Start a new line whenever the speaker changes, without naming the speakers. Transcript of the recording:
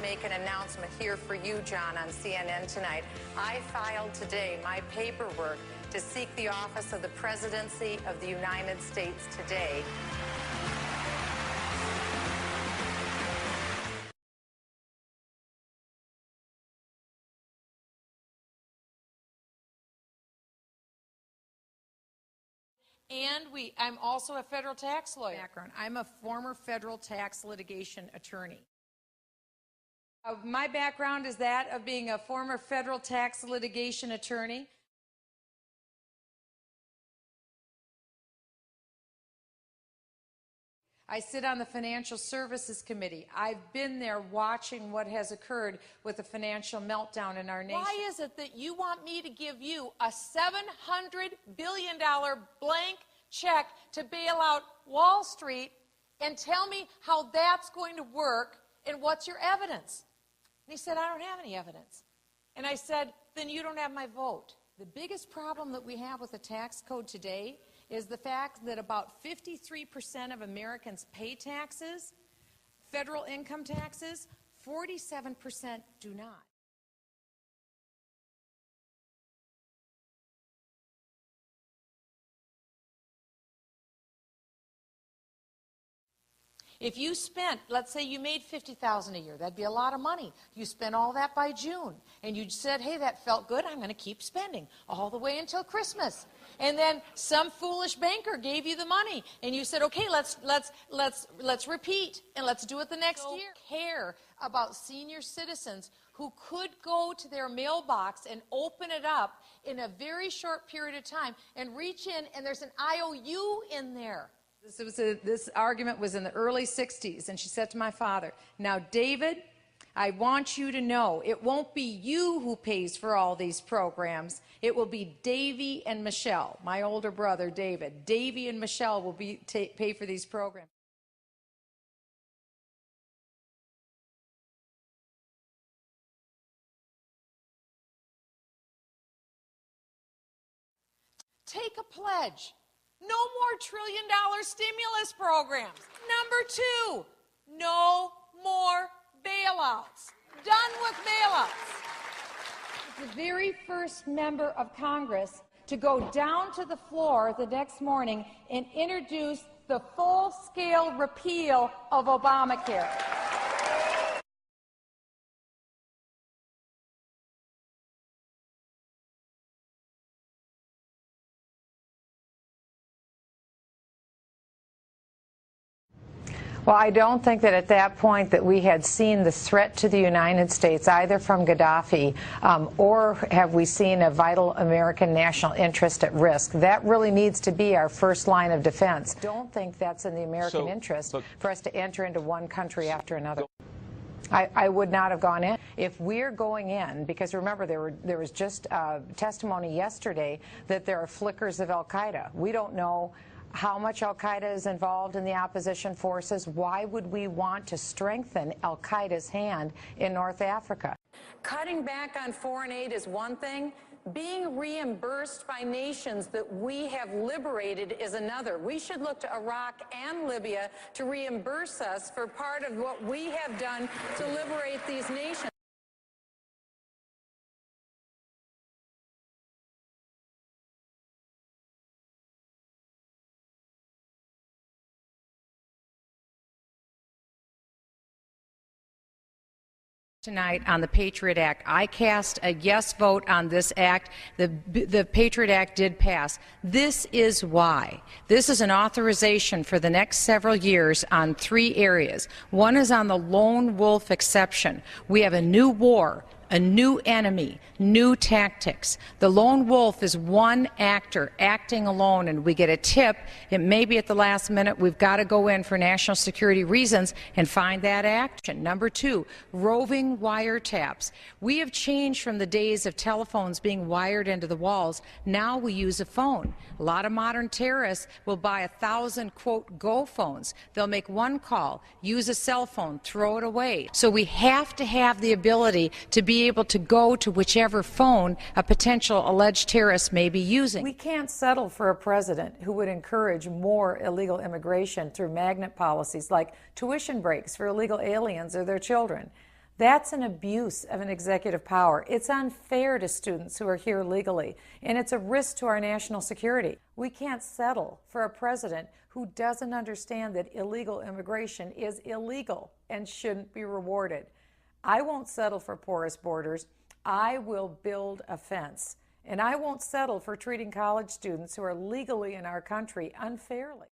Make an announcement here for you, John, on CNN tonight. I filed today my paperwork to seek the office of the presidency of the United States today.
And I'm also a federal tax lawyer. I'm a former federal tax litigation attorney. My background is that of being a former federal tax litigation attorney. I sit on the Financial Services Committee. I've been there watching what has occurred with the financial meltdown in our nation. Why is it that you want me to give you a $700 billion blank check to bail out Wall Street and tell me how that's going to work and what's your evidence? And he said, I don't have any evidence. And I said, then you don't have my vote. The biggest problem that we have with the tax code today is the fact that about 53% of Americans pay taxes, federal income taxes, 47% do not. If you spent, let's say you made $50,000 a year, that'd be a lot of money. You spent all that by June, and you said, hey, that felt good, I'm going to keep spending all the way until Christmas. And then some foolish banker gave you the money, and you said, okay, let's repeat, and let's do it the next year. Care about senior citizens who could go to their mailbox and open it up in a very short period of time and reach in, and there's an IOU in there. This argument was in the early 60s, and she said to my father, now, David, I want you to know it won't be you who pays for all these programs. It will be Davy and Michelle, my older brother, David. Davy and Michelle will pay for these programs. Take a pledge. No more trillion-dollar stimulus programs. Number two, no more bailouts. Done with bailouts. The very first member of Congress to go down to the floor the next morning and introduce the full-scale repeal of Obamacare.
Well, I don't think that at that point that we had seen the threat to the United States either from Gaddafi or have we seen a vital American national interest at risk. That really needs to be our first line of defense. I don't think that's in the American interest for us to enter into one country after another. I would not have gone in. If we're going in, because remember there was just testimony yesterday that there are flickers of al-Qaeda. We don't know how much al-Qaeda is involved in the opposition forces. Why would we want to strengthen al-Qaeda's hand in North Africa?
Cutting back on foreign aid is one thing. Being reimbursed by nations that we have liberated is another. We should look to Iraq and Libya to reimburse us for part of what we have done to liberate these nations.
Tonight on the Patriot Act. I cast a yes vote on this act. The Patriot Act did pass. This is why. This is an authorization for the next several years on three areas. One is on the lone wolf exception. We have a new war, a new enemy, new tactics. The lone wolf is one actor acting alone, and we get a tip. It may be at the last minute. We've got to go in for national security reasons and find that action. Number two, roving wiretaps. We have changed from the days of telephones being wired into the walls. Now we use a phone. A lot of modern terrorists will buy 1,000, quote, Go phones. They'll make one call, use a cell phone, throw it away. So we have to have the ability to be able to go to whichever phone a potential alleged terrorist may be using.
We can't settle for a president who would encourage more illegal immigration through magnet policies like tuition breaks for illegal aliens or their children. That's an abuse of an executive power. It's unfair to students who are here legally, and it's a risk to our national security. We can't settle for a president who doesn't understand that illegal immigration is illegal and shouldn't be rewarded. I won't settle for porous borders. I will build a fence. And I won't settle for treating college students who are legally in our country unfairly.